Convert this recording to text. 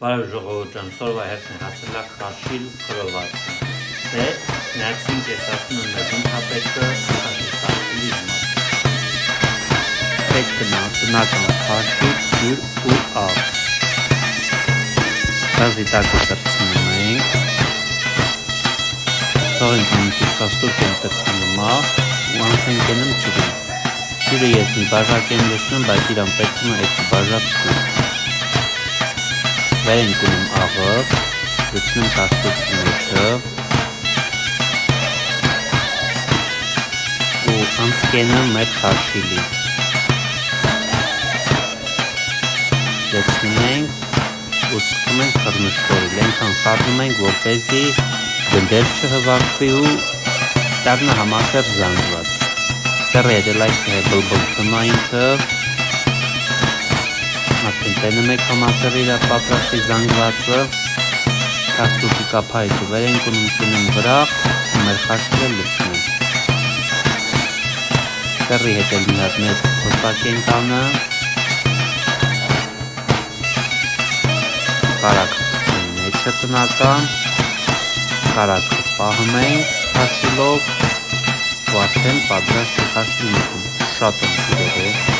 Բարև ժողովուրդ, սորվա հերթին հասելակ խաշիլ խրովածը դե նացին կեսասն ու նզին հապետը խաշիլ պետք տնական խաշիլ, ջուր ու աղ գազի տակը տրցնում ենք թողենք ամիքիչ կաստուկ եմ տքանումա ու անցենք ենում ջուրին ջուրը ես մի բաժակ եմ լսնում, բայց իրան պետքում է էքի բաժակ ջուր վեր ենք ունում աղը, լցնում կաստուկի մեջը ու անցկենում մեր խաշիլի լցնում ենք ու սկսում ենք խռնշտորել, ենքան խառնում ենք, որպեսզի գնդեր չհվակվի ու դառնա համասեր զանգված ձեռի հետ էլ այս բլբլթում այնքը արդեն տենում եք համասերը իր պատրաստի զանգվածը կաստուկի կափայտը վեր ենք ունում տնում վրա ու մեր խաշիլը լցնում ձեռի հետ էլ մի հատ մեծ փոսակ ենք անը կարակը պցում մեջը տնական կարակը պահում ենք խաշիլով ու արդեն պատրաստ է խաշիլ մտում շատ ընկիրել է